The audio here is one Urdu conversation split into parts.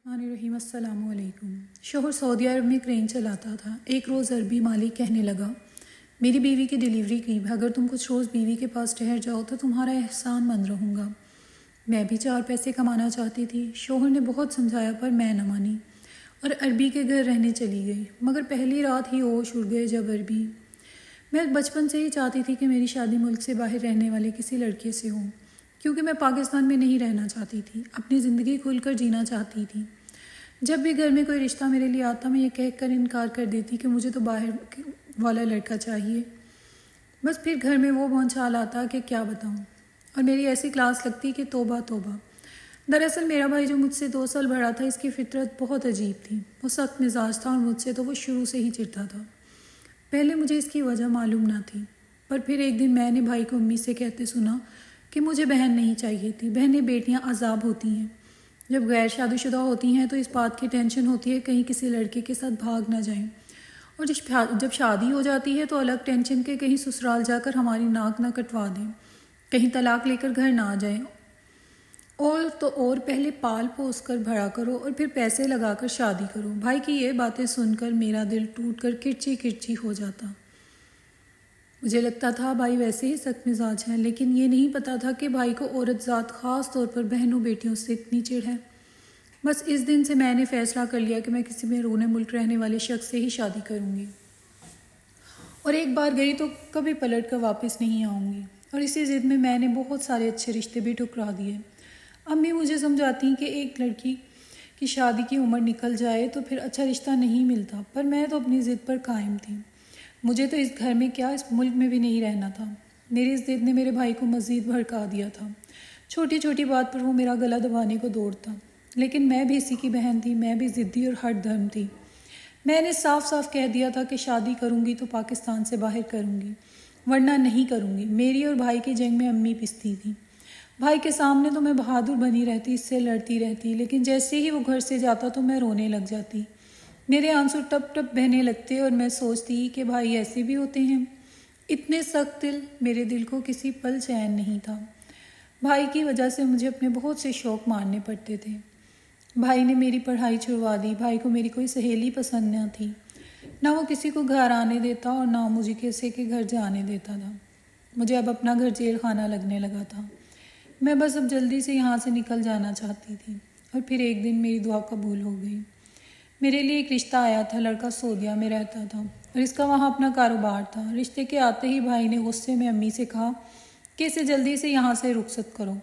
الرحیم السلام علیکم۔ شوہر سعودی عرب میں کرین چلاتا تھا۔ ایک روز عربی مالک کہنے لگا، میری بیوی کی ڈیلیوری قریب ہے، اگر تم کچھ روز بیوی کے پاس ٹھہر جاؤ تو تمہارا احسان مند رہوں گا۔ میں بھی 4 پیسے کمانا چاہتی تھی۔ شوہر نے بہت سمجھایا پر میں نہ مانی اور عربی کے گھر رہنے چلی گئی، مگر پہلی رات ہی ہوش اڑ گئے جب میں بچپن سے ہی چاہتی تھی کہ میری شادی ملک سے باہر رہنے والے کسی لڑکے سے ہو، کیونکہ میں پاکستان میں نہیں رہنا چاہتی تھی، اپنی زندگی کھل کر جینا چاہتی تھی۔ جب بھی گھر میں کوئی رشتہ میرے لیے آتا میں یہ کہہ کر انکار کر دیتی کہ مجھے تو باہر والا لڑکا چاہیے، بس پھر گھر میں وہ بھونچال آتا کہ کیا بتاؤں، اور میری ایسی کلاس لگتی کہ توبہ توبہ۔ دراصل میرا بھائی جو مجھ سے 2 سال بڑا تھا، اس کی فطرت بہت عجیب تھی۔ وہ سخت مزاج تھا اور مجھ سے تو وہ شروع سے ہی چڑھتا تھا۔ پہلے مجھے اس کی وجہ معلوم نہ تھی، پر پھر ایک دن میں نے بھائی کو امی سے کہتے سنا کہ مجھے بہن نہیں چاہیے تھی، بہنیں بیٹیاں عذاب ہوتی ہیں۔ جب غیر شادی شدہ ہوتی ہیں تو اس بات کی ٹینشن ہوتی ہے کہیں کسی لڑکے کے ساتھ بھاگ نہ جائیں، اور جب شادی ہو جاتی ہے تو الگ ٹینشن کے کہیں سسرال جا کر ہماری ناک نہ کٹوا دیں، کہیں طلاق لے کر گھر نہ آ جائیں، اور پہلے پال پوس کر بڑا کرو اور پھر پیسے لگا کر شادی کرو۔ بھائی کی یہ باتیں سن کر میرا دل ٹوٹ کر کرچی کرچی ہو جاتا۔ مجھے لگتا تھا بھائی ویسے ہی سخت مزاج ہے، لیکن یہ نہیں پتا تھا کہ بھائی کو عورت ذات خاص طور پر بہنوں بیٹیوں سے اتنی چڑ ہے۔ بس اس دن سے میں نے فیصلہ کر لیا کہ میں کسی بیرون ملک رہنے والے شخص سے ہی شادی کروں گی، اور ایک بار گئی تو کبھی پلٹ کر واپس نہیں آؤں گی۔ اور اسی ضد میں نے بہت سارے اچھے رشتے بھی ٹھکرا دیے۔ امی مجھے سمجھاتی کہ ایک لڑکی کی شادی کی عمر نکل جائے تو پھر اچھا رشتہ نہیں ملتا، پر میں تو اپنی ضد پر قائم تھی۔ مجھے تو اس گھر میں کیا، اس ملک میں بھی نہیں رہنا تھا۔ میری اس ضد نے میرے بھائی کو مزید بھڑکا دیا تھا۔ چھوٹی چھوٹی بات پر وہ میرا گلا دبانے کو دوڑتا، لیکن میں بھی اسی کی بہن تھی، میں بھی ضدی اور ہٹ دھرم تھی۔ میں نے صاف صاف کہہ دیا تھا کہ شادی کروں گی تو پاکستان سے باہر کروں گی، ورنہ نہیں کروں گی۔ میری اور بھائی کی جنگ میں امی پستی تھی۔ بھائی کے سامنے تو میں بہادر بنی رہتی، اس سے لڑتی رہتی، لیکن جیسے ہی وہ گھر سے جاتا تو میں رونے لگ جاتی۔ میرے آنسو ٹپ ٹپ بہنے لگتے اور میں سوچتی کہ بھائی ایسے بھی ہوتے ہیں، اتنے سخت دل۔ میرے دل کو کسی پل چین نہیں تھا۔ بھائی کی وجہ سے مجھے اپنے بہت سے شوق مارنے پڑتے تھے۔ بھائی نے میری پڑھائی چھڑوا دی۔ بھائی کو میری کوئی سہیلی پسند نہ تھی، نہ وہ کسی کو گھر آنے دیتا اور نہ مجھے کسی کے گھر جانے دیتا تھا۔ مجھے اب اپنا گھر جیل خانہ لگنے لگا تھا۔ میں بس اب جلدی سے یہاں سے نکل جانا چاہتی تھی، اور پھر ایک دن میری دعا قبول ہو گئی۔ میرے لیے ایک رشتہ آیا تھا، لڑکا سعودیہ میں رہتا تھا اور اس کا وہاں اپنا کاروبار تھا۔ رشتے کے آتے ہی بھائی نے غصے میں امی سے کہا کہ اسے جلدی سے یہاں سے رخصت کرو،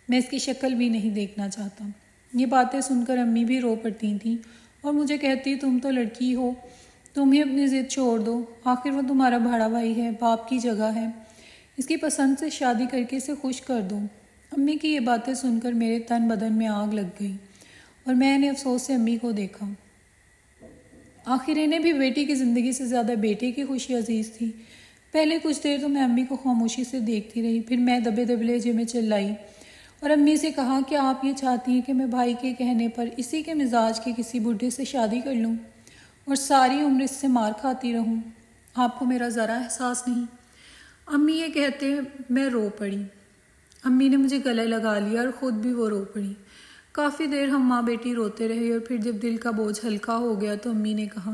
میں اس کی شکل بھی نہیں دیکھنا چاہتا۔ یہ باتیں سن کر امی بھی رو پڑتی تھیں اور مجھے کہتی، تم تو لڑکی ہو، تم ہی اپنی ضد چھوڑ دو، آخر وہ تمہارا بڑا بھائی ہے، باپ کی جگہ ہے، اس کی پسند سے شادی کر کے اسے خوش کر دو۔ امی کی یہ باتیں سن کر میرے تن بدن میں آگ لگ گئی اور میں نے افسوس سے امی کو دیکھا۔ آخر انہیں بھی بیٹی کی زندگی سے زیادہ بیٹے کی خوشی عزیز تھی۔ پہلے کچھ دیر تو میں امی کو خاموشی سے دیکھتی رہی، پھر میں دبے دبے لہجے میں چلائی اور امی سے کہا کہ آپ یہ چاہتی ہیں کہ میں بھائی کے کہنے پر اسی کے مزاج کے کسی بڈھے سے شادی کر لوں اور ساری عمر اس سے مار کھاتی رہوں؟ آپ کو میرا ذرا احساس نہیں؟ امی یہ کہتے میں رو پڑی۔ امی نے مجھے گلے لگا لیا اور خود بھی وہ رو پڑی۔ کافی دیر ہم ماں بیٹی روتے رہے اور پھر جب دل کا بوجھ ہلکا ہو گیا تو امی نے کہا،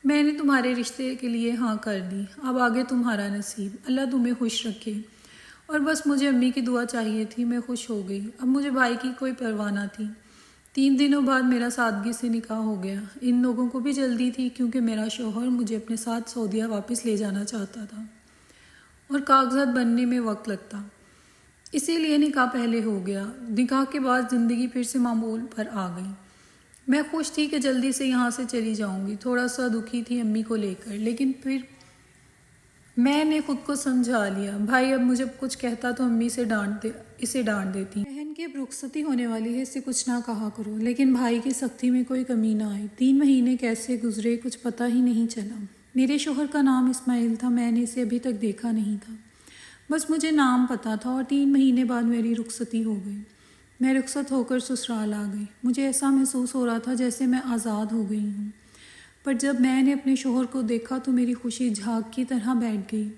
میں نے تمہارے رشتے کے لیے ہاں کر دی، اب آگے تمہارا نصیب، اللہ تمہیں خوش رکھے۔ اور بس مجھے امی کی دعا چاہیے تھی، میں خوش ہو گئی۔ اب مجھے بھائی کی کوئی پرواہ نہ تھی۔ 3 دنوں بعد میرا سادگی سے نکاح ہو گیا۔ ان لوگوں کو بھی جلدی تھی کیونکہ میرا شوہر مجھے اپنے ساتھ سعودیہ واپس لے جانا چاہتا تھا اور کاغذات بننے میں وقت لگتا، اسی لیے نکاح پہلے ہو گیا۔ نکاح کے بعد زندگی پھر سے معمول پر آ گئی۔ میں خوش تھی کہ جلدی سے یہاں سے چلی جاؤں گی، تھوڑا سا دکھی تھی امی کو لے کر، لیکن پھر میں نے خود کو سمجھا لیا۔ بھائی اب مجھے کچھ کہتا تو امی سے اسے ڈانٹ دیتی، بہن کی اب رخصتی ہونے والی ہے، اسے کچھ نہ کہا کرو، لیکن بھائی کی سختی میں کوئی کمی نہ آئی۔ 3 مہینے کیسے گزرے کچھ پتہ ہی نہیں چلا۔ میرے شوہر کا نام اسماعیل تھا، میں نے اسے ابھی تک دیکھا نہیں تھا، بس مجھے نام پتہ تھا، اور 3 مہینے بعد میری رخصتی ہو گئی۔ میں رخصت ہو کر سسرال آ گئی۔ مجھے ایسا محسوس ہو رہا تھا جیسے میں آزاد ہو گئی ہوں، پر جب میں نے اپنے شوہر کو دیکھا تو میری خوشی جھاگ کی طرح بیٹھ گئی۔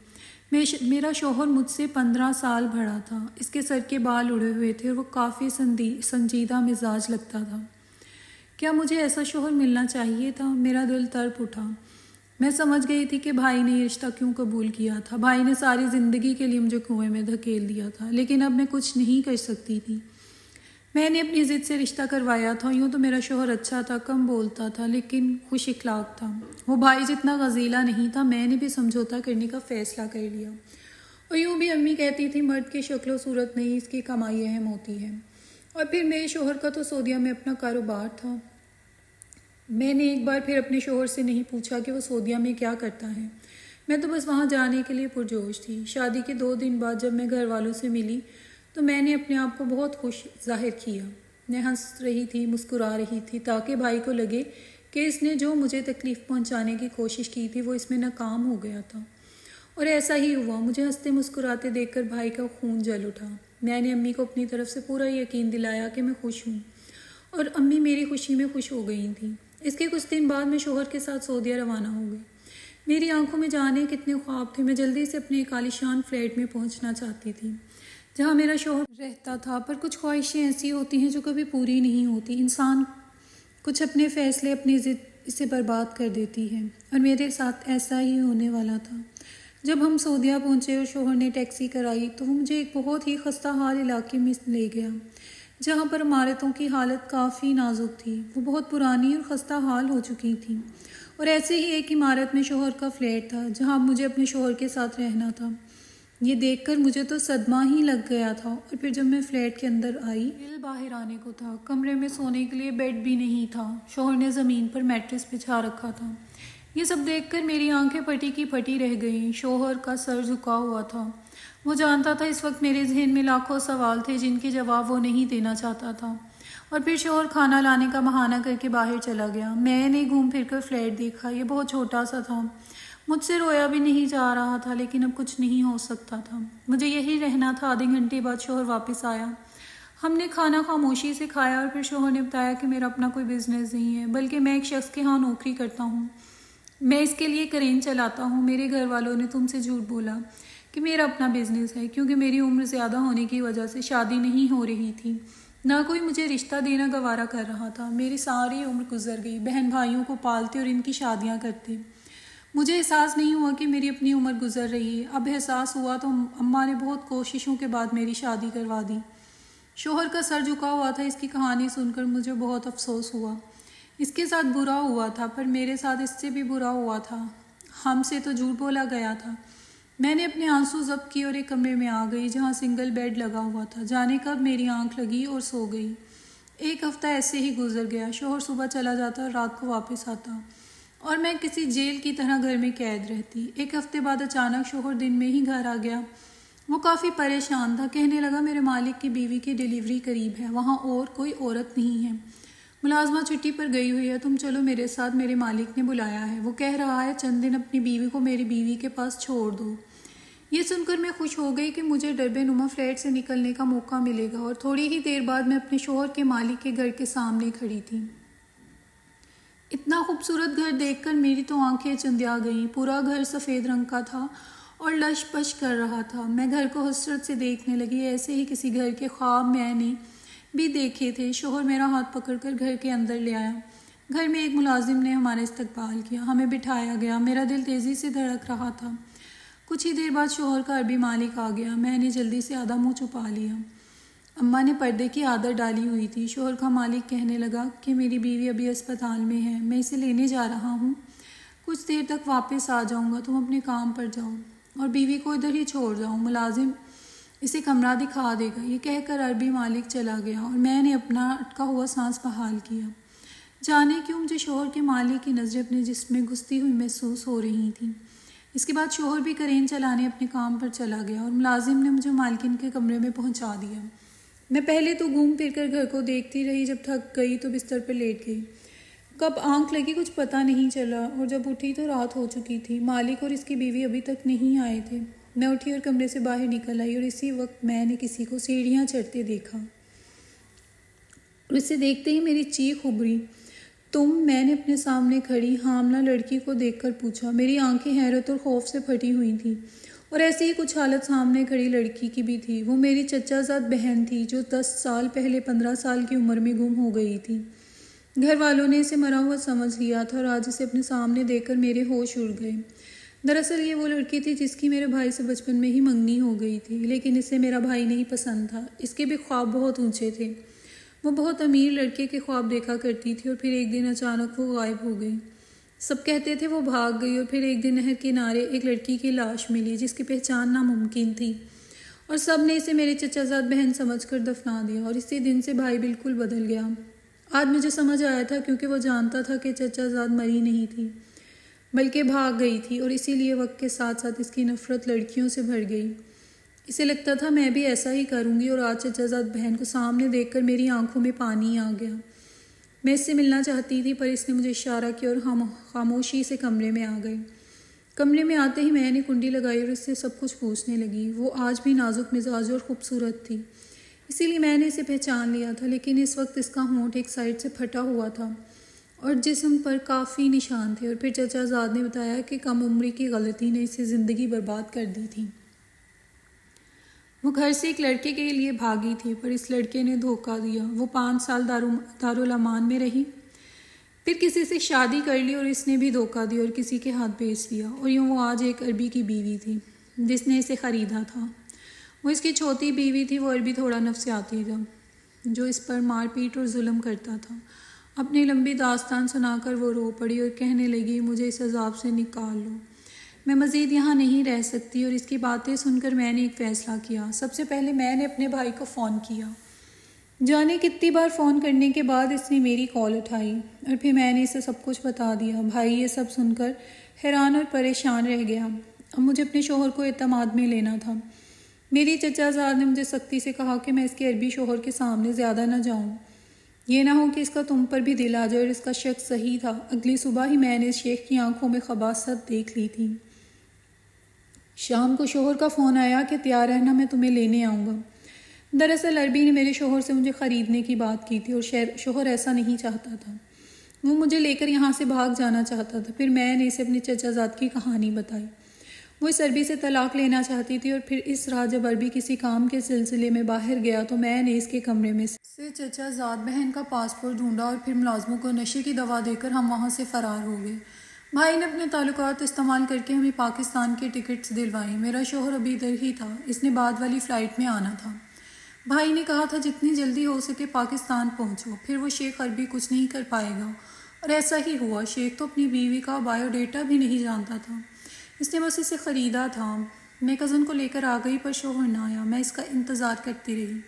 میرا شوہر مجھ سے 15 سال بڑا تھا، اس کے سر کے بال اڑے ہوئے تھے اور وہ کافی سنجیدہ مزاج لگتا تھا۔ کیا مجھے ایسا شوہر ملنا چاہیے تھا؟ میرا دل تڑپ اٹھا۔ میں سمجھ گئی تھی کہ بھائی نے یہ رشتہ کیوں قبول کیا تھا۔ بھائی نے ساری زندگی کے لیے مجھے کنویں میں دھکیل دیا تھا، لیکن اب میں کچھ نہیں کر سکتی تھی۔ میں نے اپنی ضد سے رشتہ کروایا تھا۔ یوں تو میرا شوہر اچھا تھا، کم بولتا تھا، لیکن خوش اخلاق تھا۔ وہ بھائی جتنا غزیلا نہیں تھا۔ میں نے بھی سمجھوتا کرنے کا فیصلہ کر لیا۔ اور یوں بھی امی کہتی تھی مرد کی شکل و صورت نہیں، اس کی کمائی اہم ہوتی ہے۔ اور پھر میرے شوہر کا تو سعودیہ میں اپنا کاروبار تھا۔ میں نے ایک بار پھر اپنے شوہر سے نہیں پوچھا کہ وہ سعودیہ میں کیا کرتا ہے۔ میں تو بس وہاں جانے کے لیے پرجوش تھی۔ شادی کے 2 دن بعد جب میں گھر والوں سے ملی تو میں نے اپنے آپ کو بہت خوش ظاہر کیا۔ میں ہنس رہی تھی، مسکرا رہی تھی، تاکہ بھائی کو لگے کہ اس نے جو مجھے تکلیف پہنچانے کی کوشش کی تھی وہ اس میں ناکام ہو گیا تھا۔ اور ایسا ہی ہوا۔ مجھے ہنستے مسکراتے دیکھ کر بھائی کا خون جل اٹھا۔ میں نے امی کو اپنی طرف سے پورا یقین دلایا کہ میں خوش ہوں، اور امی میری خوشی میں خوش ہو گئی تھیں۔ اس کے کچھ دن بعد میں شوہر کے ساتھ سعودیہ روانہ ہو گئی۔ میری آنکھوں میں جانے کتنے خواب تھے۔ میں جلدی سے اپنے ایک عالیشان فلیٹ میں پہنچنا چاہتی تھی جہاں میرا شوہر رہتا تھا، پر کچھ خواہشیں ایسی ہوتی ہیں جو کبھی پوری نہیں ہوتی۔ انسان کچھ اپنے فیصلے، اپنی ضد اسے برباد کر دیتی ہے، اور میرے ساتھ ایسا ہی ہونے والا تھا۔ جب ہم سعودیہ پہنچے اور شوہر نے ٹیکسی کرائی تو وہ مجھے ایک بہت ہی خستہ حال علاقے میں لے گیا، جہاں پر عمارتوں کی حالت کافی نازک تھی۔ وہ بہت پرانی اور خستہ حال ہو چکی تھیں، اور ایسے ہی ایک عمارت میں شوہر کا فلیٹ تھا جہاں مجھے اپنے شوہر کے ساتھ رہنا تھا۔ یہ دیکھ کر مجھے تو صدمہ ہی لگ گیا تھا، اور پھر جب میں فلیٹ کے اندر آئی دل باہر آنے کو تھا۔ کمرے میں سونے کے لیے بیڈ بھی نہیں تھا۔ شوہر نے زمین پر میٹرس بچھا رکھا تھا۔ یہ سب دیکھ کر میری آنکھیں پھٹی کی پھٹی رہ گئیں۔ شوہر کا سر جھکا ہوا تھا۔ وہ جانتا تھا اس وقت میرے ذہن میں لاکھوں سوال تھے جن کے جواب وہ نہیں دینا چاہتا تھا۔ اور پھر شوہر کھانا لانے کا بہانہ کر کے باہر چلا گیا۔ میں نے گھوم پھر کر فلیٹ دیکھا۔ یہ بہت چھوٹا سا تھا۔ مجھ سے رویا بھی نہیں جا رہا تھا، لیکن اب کچھ نہیں ہو سکتا تھا۔ مجھے یہی رہنا تھا۔ آدھے گھنٹے بعد شوہر واپس آیا۔ ہم نے کھانا خاموشی سے کھایا، اور پھر شوہر نے بتایا کہ میرا اپنا کوئی بزنس نہیں ہے، بلکہ میں ایک شخص کے ہاں نوکری کرتا ہوں۔ میں اس کے لیے کرین چلاتا ہوں۔ میرے گھر والوں نے تم سے جھوٹ بولا کہ میرا اپنا بزنس ہے، کیونکہ میری عمر زیادہ ہونے کی وجہ سے شادی نہیں ہو رہی تھی۔ نہ کوئی مجھے رشتہ دینا گوارا کر رہا تھا۔ میری ساری عمر گزر گئی بہن بھائیوں کو پالتے اور ان کی شادیاں کرتے۔ مجھے احساس نہیں ہوا کہ میری اپنی عمر گزر رہی ہے۔ اب احساس ہوا تو اماں نے بہت کوششوں کے بعد میری شادی کروا دی۔ شوہر کا سر جھکا ہوا تھا۔ اس کی کہانی سن کر مجھے بہت افسوس ہوا۔ اس کے ساتھ برا ہوا تھا، پر میرے ساتھ اس سے بھی برا ہوا تھا۔ ہم سے تو جھوٹ بولا گیا تھا۔ میں نے اپنے آنسو ضبط کیے اور ایک کمرے میں آ گئی جہاں سنگل بیڈ لگا ہوا تھا۔ جانے کب میری آنکھ لگی اور سو گئی۔ 1 ہفتہ ایسے ہی گزر گیا۔ شوہر صبح چلا جاتا اور رات کو واپس آتا، اور میں کسی جیل کی طرح گھر میں قید رہتی۔ 1 ہفتے بعد اچانک شوہر دن میں ہی گھر آ گیا۔ وہ کافی پریشان تھا۔ کہنے لگا میرے مالک کی بیوی کی ڈیلیوری قریب ہے، وہاں اور کوئی عورت نہیں ہے، ملازمہ چھٹی پر گئی ہوئی ہے، تم چلو میرے ساتھ، میرے مالک نے بلایا ہے۔ وہ کہہ رہا ہے چند دن اپنی بیوی کو میری بیوی کے پاس چھوڑ دو۔ یہ سن کر میں خوش ہو گئی کہ مجھے ڈربے نما فلیٹ سے نکلنے کا موقع ملے گا، اور تھوڑی ہی دیر بعد میں اپنے شوہر کے مالک کے گھر کے سامنے کھڑی تھی۔ اتنا خوبصورت گھر دیکھ کر میری تو آنکھیں چندیا گئیں۔ پورا گھر سفید رنگ کا تھا اور لش پش کر رہا تھا۔ میں گھر کو حسرت سے دیکھنے لگی۔ ایسے ہی کسی گھر کے خواب میں نے بھی دیکھے تھے۔ شوہر میرا ہاتھ پکڑ کر گھر کے اندر لے آیا۔ گھر میں ایک ملازم نے ہمارا استقبال کیا۔ ہمیں بٹھایا گیا۔ میرا دل تیزی سے دھڑک رہا تھا۔ کچھ ہی دیر بعد شوہر کا عربی مالک آ گیا۔ میں نے جلدی سے آدھا منہ چھپا لیا۔ اماں نے پردے کی عادت ڈالی ہوئی تھی۔ شوہر کا مالک کہنے لگا کہ میری بیوی ابھی اسپتال میں ہے، میں اسے لینے جا رہا ہوں، کچھ دیر تک واپس آ جاؤں گا، تم اپنے کام پر جاؤ اور بیوی کو ادھر ہی چھوڑ جاؤ، ملازم اسے کمرہ دکھا دے گا۔ یہ کہہ کر عربی مالک چلا گیا، اور میں نے اپنا اٹکا ہوا سانس بحال کیا۔ جانے کیوں مجھے شوہر کے مالک کی نظریں اپنے جسم میں گھستی ہوئی محسوس ہو رہی تھیں۔ اس کے بعد شوہر بھی کرین چلانے اپنے کام پر چلا گیا، اور ملازم نے مجھے مالکن کے کمرے میں پہنچا دیا۔ میں پہلے تو گھوم پھر کر گھر کو دیکھتی رہی، جب تھک گئی تو بستر پر لیٹ گئی۔ کب آنکھ لگی کچھ پتہ نہیں چلا، اور جب اٹھی تو رات ہو چکی تھی۔ مالک اور اس کی بیوی ابھی تک نہیں آئے تھے۔ میں اٹھی اور کمرے سے باہر نکل آئی، اور اسی وقت میں نے کسی کو سیڑھیاں چڑھتے دیکھا، اور اسے دیکھتے ہی میری چیخ ابھری۔ تم؟ میں نے اپنے سامنے کھڑی حاملہ لڑکی کو دیکھ کر پوچھا۔ میری آنکھیں حیرت اور خوف سے پھٹی ہوئی تھیں، اور ایسی ہی کچھ حالت سامنے کھڑی لڑکی کی بھی تھی۔ وہ میری چچا زاد بہن تھی جو 10 سال پہلے 15 سال کی عمر میں گم ہو گئی تھی۔ گھر والوں نے اسے مرا ہوا سمجھ لیا تھا اور آج اسے اپنے سامنے دیکھ کر میرے ہوش اڑ گئے۔ دراصل یہ وہ لڑکی تھی جس کی میرے بھائی سے بچپن میں ہی منگنی ہو گئی تھی، لیکن اسے میرا بھائی نہیں پسند تھا۔ اس کے بھی خواب بہت اونچے تھے۔ وہ بہت امیر لڑکے کے خواب دیکھا کرتی تھی اور پھر ایک دن اچانک وہ غائب ہو گئی۔ سب کہتے تھے وہ بھاگ گئی اور پھر ایک دن نہر کنارے ایک لڑکی کی لاش ملی جس کی پہچان ناممکن تھی، اور سب نے اسے میرے چچا زاد بہن سمجھ کر دفنا دیا، اور اسی دن سے بھائی بالکل بدل گیا۔ آج مجھے سمجھ آیا تھا کیونکہ وہ جانتا تھا کہ چچا زاد مری نہیں تھی بلکہ بھاگ گئی تھی، اور اسی لیے وقت کے ساتھ ساتھ اس کی نفرت لڑکیوں سے بھر گئی۔ اسے لگتا تھا میں بھی ایسا ہی کروں گی، اور آج چچا زاد بہن کو سامنے دیکھ کر میری آنکھوں میں پانی آ گیا۔ میں اس سے ملنا چاہتی تھی پر اس نے مجھے اشارہ کیا اور ہم خاموشی سے کمرے میں آ گئے۔ کمرے میں آتے ہی میں نے کنڈی لگائی اور اس سے سب کچھ پوچھنے لگی۔ وہ آج بھی نازک مزاج اور خوبصورت تھی، اسی لیے میں نے اسے پہچان لیا تھا، لیکن اس وقت اس کا ہونٹ ایک سائڈ سے پھٹا ہوا تھا اور جسم پر کافی نشان تھے، اور پھر چچا زاد نے بتایا کہ کم عمری کی غلطی نے اسے زندگی برباد کر دی تھی۔ وہ گھر سے ایک لڑکے کے لیے بھاگی تھی پر اس لڑکے نے دھوکہ دیا۔ وہ 5 سال دارالامان میں رہی، پھر کسی سے شادی کر لی اور اس نے بھی دھوکہ دیا اور کسی کے ہاتھ بیچ دیا، اور یوں وہ آج ایک عربی کی بیوی تھی جس نے اسے خریدا تھا۔ وہ اس کی چھوٹی بیوی تھی۔ وہ عربی تھوڑا نفسیاتی تھا جو اس پر مار پیٹ اور ظلم کرتا تھا۔ اپنی لمبی داستان سنا کر وہ رو پڑی اور کہنے لگی، مجھے اس عذاب سے نکال لو، میں مزید یہاں نہیں رہ سکتی۔ اور اس کی باتیں سن کر میں نے ایک فیصلہ کیا۔ سب سے پہلے میں نے اپنے بھائی کو فون کیا۔ جانے کتنی بار فون کرنے کے بعد اس نے میری کال اٹھائی اور پھر میں نے اسے سب کچھ بتا دیا۔ بھائی یہ سب سن کر حیران اور پریشان رہ گیا۔ اب مجھے اپنے شوہر کو اعتماد میں لینا تھا۔ میری چچا زاد نے مجھے سختی سے کہا کہ میں اس کے عربی شوہر کے سامنے زیادہ نہ جاؤں، یہ نہ ہو کہ اس کا تم پر بھی دل آ جائے، اور اس کا شک صحیح تھا۔ اگلی صبح ہی میں نے اس شیخ کی آنکھوں میں خباثت دیکھ لی تھی۔ شام کو شوہر کا فون آیا کہ تیار رہنا، میں تمہیں لینے آؤں گا۔ دراصل عربی نے میرے شوہر سے مجھے خریدنے کی بات کی تھی اور شوہر ایسا نہیں چاہتا تھا۔ وہ مجھے لے کر یہاں سے بھاگ جانا چاہتا تھا۔ پھر میں نے اسے اپنے چچا زاد کی کہانی بتائی۔ وہ اس عربی سے طلاق لینا چاہتی تھی، اور پھر اس رات جب عربی کسی کام کے سلسلے میں باہر گیا تو میں نے اس کے کمرے میں سے چچا زاد بہن کا پاسپورٹ ڈھونڈا، اور پھر ملازموں کو نشے کی دوا دے کر ہم وہاں سے فرار ہو گئے۔ بھائی نے اپنے تعلقات استعمال کر کے ہمیں پاکستان کے ٹکٹس دلوائیں۔ میرا شوہر ابھی ادھر ہی تھا، اس نے بعد والی فلائٹ میں آنا تھا۔ بھائی نے کہا تھا جتنی جلدی ہو سکے پاکستان پہنچو، پھر وہ شیخ عربی کچھ نہیں کر پائے گا، اور ایسا ہی ہوا۔ شیخ تو اپنی بیوی کا بایو ڈیٹا بھی نہیں جانتا تھا، اس نے بس اسے خریدا تھا۔ میں کزن کو لے کر آ گئی پر شوہر نہ آیا۔ میں اس کا انتظار کرتی رہی،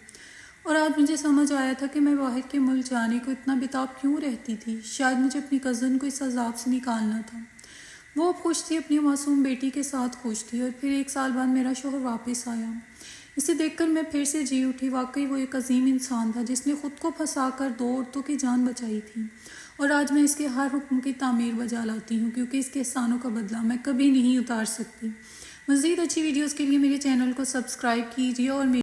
اور آج مجھے سمجھ آیا تھا کہ میں باہر کے ملک جانے کو اتنا بےتاب کیوں رہتی تھی۔ شاید مجھے اپنی کزن کو اس عذاب سے نکالنا تھا۔ وہ اب خوش تھی، اپنی معصوم بیٹی کے ساتھ خوش تھی، اور پھر 1 سال بعد میرا شوہر واپس آیا۔ اسے دیکھ کر میں پھر سے جی اٹھی۔ واقعی وہ ایک عظیم انسان تھا جس نے خود کو پھنسا کر 2 عورتوں کی جان بچائی تھی، اور آج میں اس کے ہر حکم کی تعمیر بجا لاتی ہوں کیونکہ اس کے احسانوں کا بدلہ میں کبھی نہیں اتار سکتی۔ مزید اچھی ویڈیوز کے لیے میرے چینل کو سبسکرائب کیجیے اور